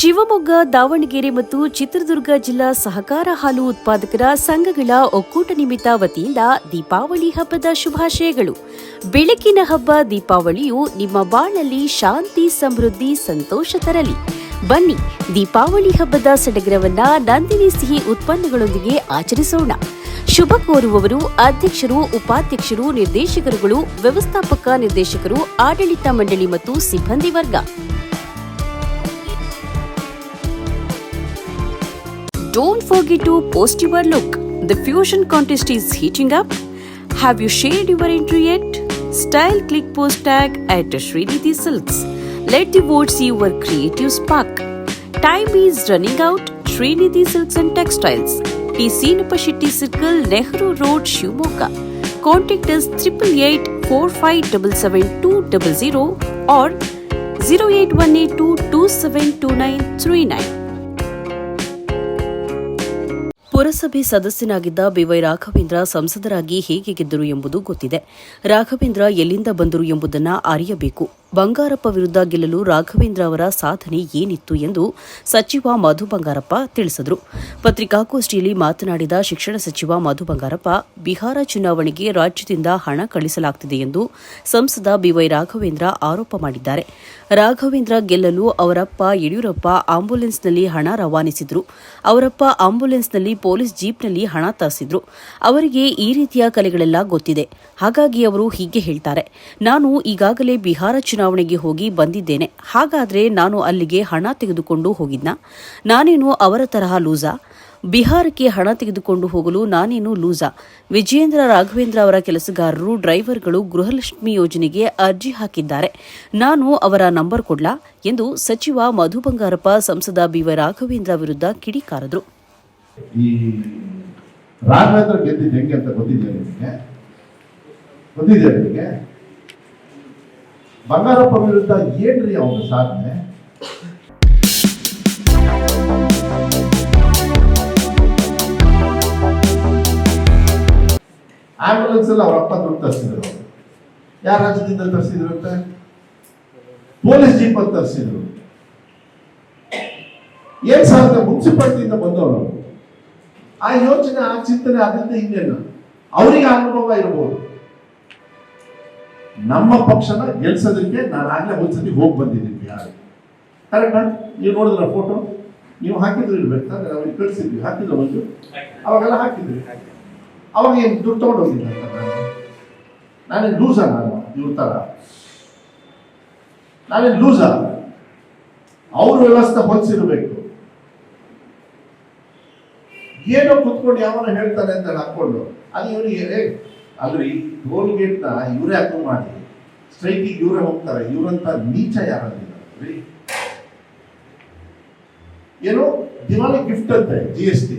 ಶಿವಮೊಗ್ಗ, ದಾವಣಗೆರೆ ಮತ್ತು ಚಿತ್ರದುರ್ಗ ಜಿಲ್ಲಾ ಸಹಕಾರ ಹಾಲು ಉತ್ಪಾದಕರ ಸಂಘಗಳ ಒಕ್ಕೂಟ ನಿಮಿತ್ತ ವತಿಯಿಂದ ದೀಪಾವಳಿ ಹಬ್ಬದ ಶುಭಾಶಯಗಳು. ಬೆಳಕಿನ ಹಬ್ಬ ದೀಪಾವಳಿಯು ನಿಮ್ಮ ಬಾಳಲ್ಲಿ ಶಾಂತಿ, ಸಮೃದ್ಧಿ, ಸಂತೋಷ ತರಲಿ. ಬನ್ನಿ, ದೀಪಾವಳಿ ಹಬ್ಬದ ಸಡಗರವನ್ನ ನಂದಿನಿ ಸಿಹಿ ಉತ್ಪನ್ನಗಳೊಂದಿಗೆ ಆಚರಿಸೋಣ. ಶುಭ ಕೋರುವವರು ಅಧ್ಯಕ್ಷರು, ಉಪಾಧ್ಯಕ್ಷರು, ನಿರ್ದೇಶಕರುಗಳು, ವ್ಯವಸ್ಥಾಪಕ ನಿರ್ದೇಶಕರು, ಆಡಳಿತ ಮಂಡಳಿ ಮತ್ತು ಸಿಬ್ಬಂದಿ ವರ್ಗ. Don't forget to post your look. The fusion contest is heating up. Have you shared your entry yet? Style click post tag at Srinidhi Silks. Let the votes see your creative spark. Time is running out. Srinidhi Silks and Textiles. T. Sinapashetty Circle, Nehru Road, Shivamogga. Contact us 8845777200 or 08182272939. ಪುರಸಭೆ ಸದಸ್ಯನಾಗಿದ್ದ B Y Raghavendra ಸಂಸದರಾಗಿ ಹೇಗೆ ಗೆದ್ದರು ಎಂಬುದು ಗೊತ್ತಿದೆ. ರಾಘವೇಂದ್ರ ಎಲ್ಲಿಂದ ಬಂದರು ಎಂಬುದನ್ನು ಅರಿಯಬೇಕು. ಬಂಗಾರಪ್ಪ ವಿರುದ್ಧ ಗೆಲ್ಲಲು ರಾಘವೇಂದ್ರ ಅವರ ಸಾಧನೆ ಏನಿತ್ತು ಎಂದು ಸಚಿವ ಮಧು ಬಂಗಾರಪ್ಪ ತಿಳಿಸಿದರು. ಪತ್ರಿಕಾಗೋಷ್ಠಿಯಲ್ಲಿ ಮಾತನಾಡಿದ ಶಿಕ್ಷಣ ಸಚಿವ ಮಧು ಬಂಗಾರಪ್ಪ, ಬಿಹಾರ ಚುನಾವಣೆಗೆ ರಾಜ್ಯದಿಂದ ಹಣ ಕಳಿಸಲಾಗುತ್ತಿದೆ ಎಂದು ಸಂಸದ ಬಿವೈ ರಾಘವೇಂದ್ರ ಆರೋಪ ಮಾಡಿದ್ದಾರೆ. ರಾಘವೇಂದ್ರ ಗೆಲ್ಲಲು ಅವರಪ್ಪ ಯಡಿಯೂರಪ್ಪ ಆಂಬ್ಯುಲೆನ್ಸ್ನಲ್ಲಿ ಹಣ ರವಾನಿಸಿದ್ರು. ಅವರಪ್ಪ ಆಂಬ್ಯುಲೆನ್ಸ್ನಲ್ಲಿ ಪೊಲೀಸ್ ಜೀಪ್ನಲ್ಲಿ ಹಣ ತರಿಸಿದ್ರು. ಅವರಿಗೆ ಈ ರೀತಿಯ ಕಲೆಗಳೆಲ್ಲ ಗೊತ್ತಿದೆ. ಹಾಗಾಗಿ ಅವರು ಹೀಗೆ ಹೇಳ್ತಾರೆ, ನಾನು ಈಗಾಗಲೇ ಬಿಹಾರ ಚುನಾವಣೆಗೆ ಹೋಗಿ ಬಂದಿದ್ದೇನೆ. ಹಾಗಾದ್ರೆ ನಾನು ಅಲ್ಲಿಗೆ ಹಣ ತೆಗೆದುಕೊಂಡು ಹೋಗಿದ್ನಾ? ನಾನೇನು ಅವರ ತರಹ ಲೂಸಾ? ಬಿಹಾರಕ್ಕೆ ಹಣ ತೆಗೆದುಕೊಂಡು ಹೋಗಲು ನಾನೇನು ಲೂಸಾ? ವಿಜಯೇಂದ್ರ ರಾಘವೇಂದ್ರ ಅವರ ಕೆಲಸಗಾರರು, ಡ್ರೈವರ್ಗಳು ಗೃಹಲಕ್ಷ್ಮಿ ಯೋಜನೆಗೆ ಅರ್ಜಿ ಹಾಕಿದ್ದಾರೆ. ನಾನು ಅವರ ನಂಬರ್ ಕೊಡ್ಲಾ ಎಂದು ಸಚಿವ ಮಧು ಬಂಗಾರಪ್ಪ ಸಂಸದ ಬಿವೈ ರಾಘವೇಂದ್ರ ವಿರುದ್ಧ ಕಿಡಿಕಾರದ್ರು. ಈ ರಾಘವೇಂದ್ರ ಗೆದ್ದಿದ್ದು ಹೆಂಗೆ ಅಂತ ಗೊತ್ತಿದೆಯಾ ನಿಮಗೆ? ಬಂಗಾರಪ್ಪ ವಿರುದ್ಧ ಏನ್ರಿ ಅವನ ಸಾಧನೆ? ಆಂಬ್ಯುಲೆನ್ಸ್ ಅಲ್ಲಿ ಅವರಪ್ಪ ದುಡ್ಡು ತರಿಸಿದ್ರು. ಯಾರ ರಾಜ್ಯದಿಂದ ತರಿಸಿದ್ರು ಅಂತ? ಪೊಲೀಸ್ ಜೀಪ್ ಅಂತ ತರಿಸಿದ್ರು. ಏನ್ ಸಾಧನೆ? ಮುನ್ಸಿಪಾಲಿಟಿಯಿಂದ ಬಂದವರು. ಆ ಯೋಚನೆ, ಆ ಚಿಂತನೆ ಅದರಿಂದ ಹಿಂಗೇನು ಅವರಿಗೆ ಅನುಭವ ಇರಬಹುದು. ನಮ್ಮ ಪಕ್ಷನ ಗೆಲ್ಸೋದಕ್ಕೆ ನಾನು ಆಗ್ಲೇ ಒಂದ್ಸತಿ ಹೋಗಿ ಬಂದಿದ್ದೀನಿ ಬಿಹಾರ. ಕರೆಕ್ಟಾ? ನೀವು ನೋಡಿದ್ರ ಫೋಟೋ, ನೀವು ಹಾಕಿದ್ರು ಇರ್ಬೇಕಾದ್ರೆ ನಾವು ಕಳಿಸಿದ್ವಿ, ಹಾಕಿದ್ರು ಒಂದು, ಅವಾಗೆಲ್ಲ ಹಾಕಿದ್ರಿ. ಅವಾಗ ಏನು ದುಡ್ಡು ತಗೊಂಡು ಹೋಗಿದ್ದೆ ಅಂತ ನಾನೇನು ಲೂಸಾ? ನಾನು ಇವ್ರ ತರ ನಾನೇನು ಲೂಸಾ? ಅವ್ರ ವ್ಯವಸ್ಥೆ ಹೊಲಿಸಿರ್ಬೇಕು. ಏನೋ ಕುತ್ಕೊಂಡು ಯಾವನ ಹೇಳ್ತಾನೆ ಅಂತ ಹಾಕೊಂಡು ಅದು ಇವನಿಗೆ ಅಲ್ರಿ, ಟೋಲ್ ಗೇಟ್ನ ಇವರೇ ಅಪ್ರೂವ್ ಮಾಡಿ ಸ್ಟ್ರೈಕಿಗೆ ಇವರೇ ಹೋಗ್ತಾರೆ. ಇವರಂತ ನೀಚ ಯಾರಿಲ್ಲ. ಏನೋ ದಿವಾಲಿ ಗಿಫ್ಟ್ ಅಂತೆ GST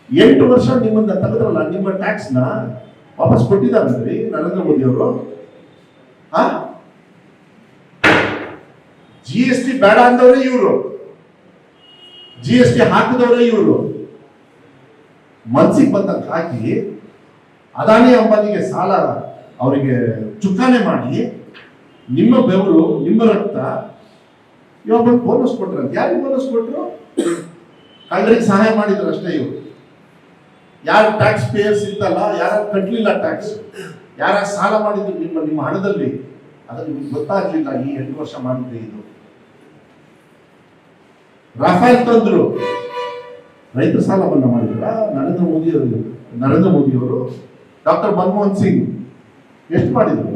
8 ವರ್ಷ ನಿಮ್ಮನ್ನ ತೆಗೆದ್ರಲ್ಲ, ನಿಮ್ಮ ಟ್ಯಾಕ್ಸ್ ನ ವಾಪಸ್ ಕೊಟ್ಟಿದ್ದಾರಲ್ರಿ ನರೇಂದ್ರ ಮೋದಿ ಅವರು. GST ಬೇಡ ಅಂದವರೇ ಇವರು, GST ಹಾಕಿದವರೇ ಇವರು. ಮನ್ಸಿಗೆ ಬಂದಂತ ಹಾಕಿ ಅದಾನಿ ಅಂಬಾನಿಗೆ ಸಾಲ ಅವರಿಗೆ ಚುಕ್ಕಾನೆ ಮಾಡಿ, ನಿಮ್ಮ ಬೆವರು, ನಿಮ್ಮ ರಕ್ತ ಇವಾಗ ಬೋನಸ್ ಕೊಟ್ರ. ಯಾರಿಗೆ ಬೋನಸ್ ಕೊಟ್ರು? ಕಳ್ಳರಿಗೆ ಸಹಾಯ ಮಾಡಿದ್ರು ಅಷ್ಟೇ ಇವರು. ಯಾರು ಟ್ಯಾಕ್ಸ್ ಪೇಯರ್ಸ್ ಇತ್ತಲ್ಲ, ಯಾರು ಕಟ್ಟಲಿಲ್ಲ ಟ್ಯಾಕ್ಸ್, ಯಾರ ಸಾಲ ಮಾಡಿದ್ರು ನಿಮ್ಮ ಹಣದಲ್ಲಿ, ಅದಕ್ಕೆ ನಿಮ್ಗೆ ಗೊತ್ತಾಗ್ಲಿಲ್ಲ. ಈ 8 ವರ್ಷ ಮಾಡಿದ್ರೆ ಇದು ರಾಫೇಲ್ ತಂದ್ರು, ರೈತರ ಸಾಲ ಮನ್ನಾ ಮಾಡಿದ್ರ ನರೇಂದ್ರ ಮೋದಿಯವರು. ಡಾಕ್ಟರ್ ಮನಮೋಹನ್ ಸಿಂಗ್ ಎಷ್ಟು ಮಾಡಿದ್ರು?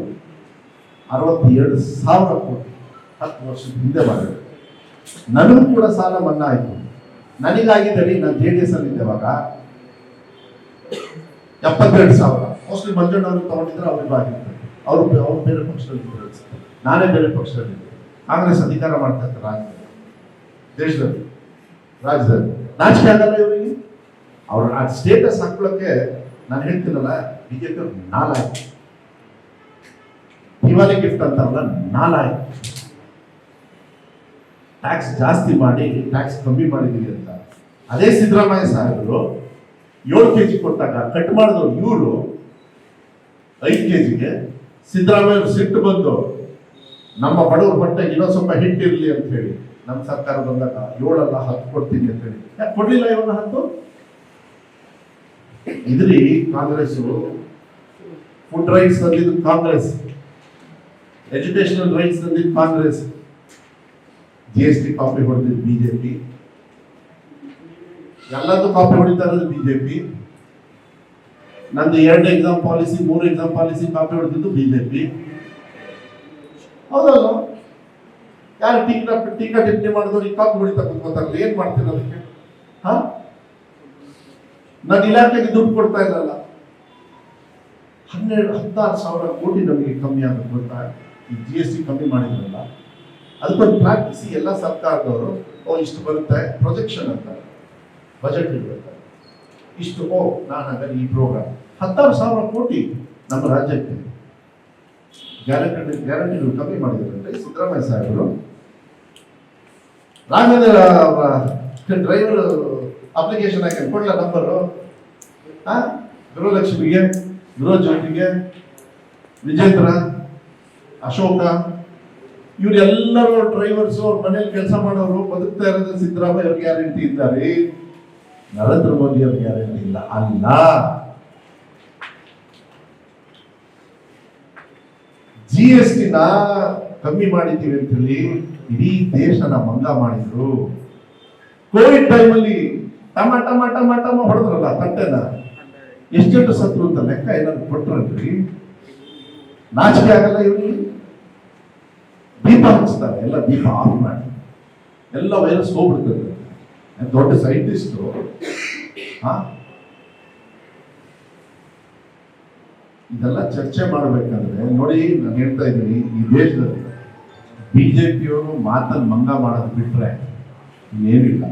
62,000 ಕೋಟಿ 10 ವರ್ಷದ ಹಿಂದೆ ಮಾಡಿದ್ರು. ನನಗೂ ಕೂಡ ಸಾಲ ಮನ್ನಾ ಆಯ್ತು. ನನಗಾಗಿದ್ದಲ್ಲಿ ನಾನು JDS ಅಲ್ಲಿ ಇದ್ದವಾಗ 72,000. ಮೋಸ್ಟ್ಲಿ ಮಂಜಣ್ಣವರು ತಗೊಂಡಿದ್ರೆ ಅವ್ರಿಗೆ ಆಗಿರ್ತಾರೆ. ಅವ್ರು ಬೇರೆ ಪಕ್ಷದಲ್ಲಿ ಇದ್ರು, ನಾನೇ ಬೇರೆ ಪಕ್ಷದಲ್ಲಿದ್ದೆ. ಕಾಂಗ್ರೆಸ್ ಅಧಿಕಾರ ಮಾಡ್ತಾ ಇರ್ತಾರೆ ದೇಶದಲ್ಲಿ, ರಾಜ್ಯದಲ್ಲಿ. ನಾಚಿಕೆ ಆಗಲ್ಲ ಇವರಿಗೆ? ಅವ್ರ ಆ ಸ್ಟೇಟಸ್ ಹಾಕೊಳ್ಳೋಕೆ ನಾನು ಹೇಳ್ತೀನಲ್ಲ, BJP ನಾಲಾಯಕ್. ದಿವಾಲಿ ಗಿಫ್ಟ್ ಅಂತಾರಲ್ಲ, ನಾಲಾಯಕ್. ಟ್ಯಾಕ್ಸ್ ಜಾಸ್ತಿ ಮಾಡಿ ಟ್ಯಾಕ್ಸ್ ಕಮ್ಮಿ ಮಾಡಿದೀವಿ ಅಂತ ಅದೇ ಸಿದ್ದರಾಮಯ್ಯ ಸಾಹೇಬರು 7 kg ಕೊಟ್ಟಾಗ ಕಟ್ ಮಾಡಿದವರು ಇವರು 5 kgಗೆ. ಸಿದ್ದರಾಮಯ್ಯ ಸಿಟ್ಟು ಬಂದು ನಮ್ಮ ಬಡವರ ಹೊಟ್ಟೆಗೆ ಇನ್ನೊಂದು ಸ್ವಲ್ಪ ಹಿಟ್ಟಿರಲಿ ಅಂತ ಹೇಳಿ ನಮ್ಮ ಸರ್ಕಾರ ಬಂದಾಗ 7 ಅಲ್ಲ 10 ಕೊಡ್ತೀನಿ ಅಂತ ಹೇಳಿ ಯಾಕೆ ಕೊಡ್ಲಿಲ್ಲ ಇವಾಗ 10? ಇದ್ರಿ ಕಾಂಗ್ರೆಸ್ ಫುಡ್ ರೈಟ್ಸ್ ತಂದಿದ್ದು ಕಾಂಗ್ರೆಸ್, ಎಜುಕೇಶನಲ್ ರೈಟ್ಸ್ ತಂದಿದ್ದು ಕಾಂಗ್ರೆಸ್, GST ಕಾಪಿ ಹೊಡೆದಿದ್ದು ಬಿಜೆಪಿ, ಎಲ್ಲದೂ ಕಾಪಿ ಹೊಡಿತಾ ಇರೋದು ಬಿಜೆಪಿ. ನಂದು 2 exam policy 3 exam policy copy ಹೊಡೆದಿದ್ದು ಬಿಜೆಪಿ. ಹೌದಲ್ಲ? ಯಾರು ಟೀಕಾ ಟಿಪ್ಪಣಿ ಮಾಡಿದವ್ರು ಈ ಕಾಪಿ ಹೊಡಿತಾ ಕೂತ್ಕೋತಾರಲ್ಲ, ಏನ್ ಮಾಡ್ತೀರ ಅದಕ್ಕೆ? ಹಾ, ನಾನು ಇಲಾಖೆಗೆ ದುಡ್ಡು ಕೊಡ್ತಾ ಇಲ್ಲಲ್ಲ. 16,000 ಕೋಟಿ ನಮಗೆ ಕಮ್ಮಿ ಆಗುತ್ತೆ ಗೊತ್ತಾ? ಈ GST ಕಮ್ಮಿ ಮಾಡಿದ್ರಲ್ಲ, ಅದಕ್ಕೊಂದು ಪ್ರಾಕ್ಟಿಸಿ ಎಲ್ಲ ಸರ್ಕಾರದವರು ಇಷ್ಟು ಬರುತ್ತೆ ಪ್ರೊಜೆಕ್ಷನ್ ಅಂತ ಬಜೆಟ್ ಇರುತ್ತೆ, ಇಷ್ಟು ನಾನು ಹಾಗಾದ್ರೆ ಈ ಪ್ರೋಗ್ರಾಮ್ 16,000 ಕೋಟಿ ನಮ್ಮ ರಾಜ್ಯಕ್ಕೆ ಗ್ಯಾರಂಟಿಗಳು ಕಮ್ಮಿ ಮಾಡಿದ್ರಂತೆ ಸಿದ್ದರಾಮಯ್ಯ ಸಾಹೇಬರು. ರಾಘವೇಂದ್ರ ಅವರ ಡ್ರೈವರ್ ಅಪ್ಲಿಕೇಶನ್ ಹಾಕಿ ಕೊಡ್ಲ ನಂಬರು, ಗೃಹಲಕ್ಷ್ಮಿಗೆ, ಗೃಹಜ್ಯೋತಿಗೆ, ವಿಜೇಂದ್ರ, ಅಶೋಕ, ಇವರೆಲ್ಲರೂ ಡ್ರೈವರ್ಸ್ ಅವ್ರ ಮನೇಲಿ ಕೆಲಸ ಮಾಡೋರು ಬದುಕ್ತಾ ಇರೋದು ಸಿದ್ದರಾಮಯ್ಯ ಅವ್ರ ಗ್ಯಾರಂಟಿ ಇದ್ದಾರೆ, ನರೇಂದ್ರ ಮೋದಿ ಅವ್ರ ಗ್ಯಾರಂಟಿ ಇಲ್ಲ. ಅಲ್ಲ, GST ಕಮ್ಮಿ ಮಾಡಿದ್ದೀವಿ ಅಂತ ಹೇಳಿ ಇಡೀ ದೇಶನ ಮಂಗ ಮಾಡಿದ್ರು. ಕೋವಿಡ್ ಟೈಮಲ್ಲಿ ಟಮ ಟಮ ಟಮ ಟಮ ಹೊಡೆದ್ರಲ್ಲ ತಟ್ಟೆನ, ಎಷ್ಟೆಷ್ಟು ಸತ್ರು ಅಂತ ಲೆಕ್ಕ ಏನಾದ್ರು ಕೊಟ್ರಲ್ರಿ? ನಾಚಿಕೆ ಆಗಲ್ಲ ಇವ್ರಿಗೆ? ದೀಪ ಹಚ್ತಾರೆ, ಎಲ್ಲ ದೀಪ ಆಫ್ ಮಾಡಿ, ಎಲ್ಲ ವೈರಸ್ ಹೋಗ್ಬಿಡ್ತದೆ. ದೊಡ್ಡ ಸೈಂಟಿಸ್ಟು ಇದೆಲ್ಲ ಚರ್ಚೆ ಮಾಡ್ಬೇಕಾದ್ರೆ ನೋಡಿ, ನಾನು ಹೇಳ್ತಾ ಇದ್ದೀನಿ, ಈ ದೇಶದಲ್ಲಿ ಬಿಜೆಪಿಯವರು ಮಾತನ್ನು ಮಂಗ ಮಾಡೋದು ಬಿಟ್ರೆ ಇನ್ನೇನಿಲ್ಲ.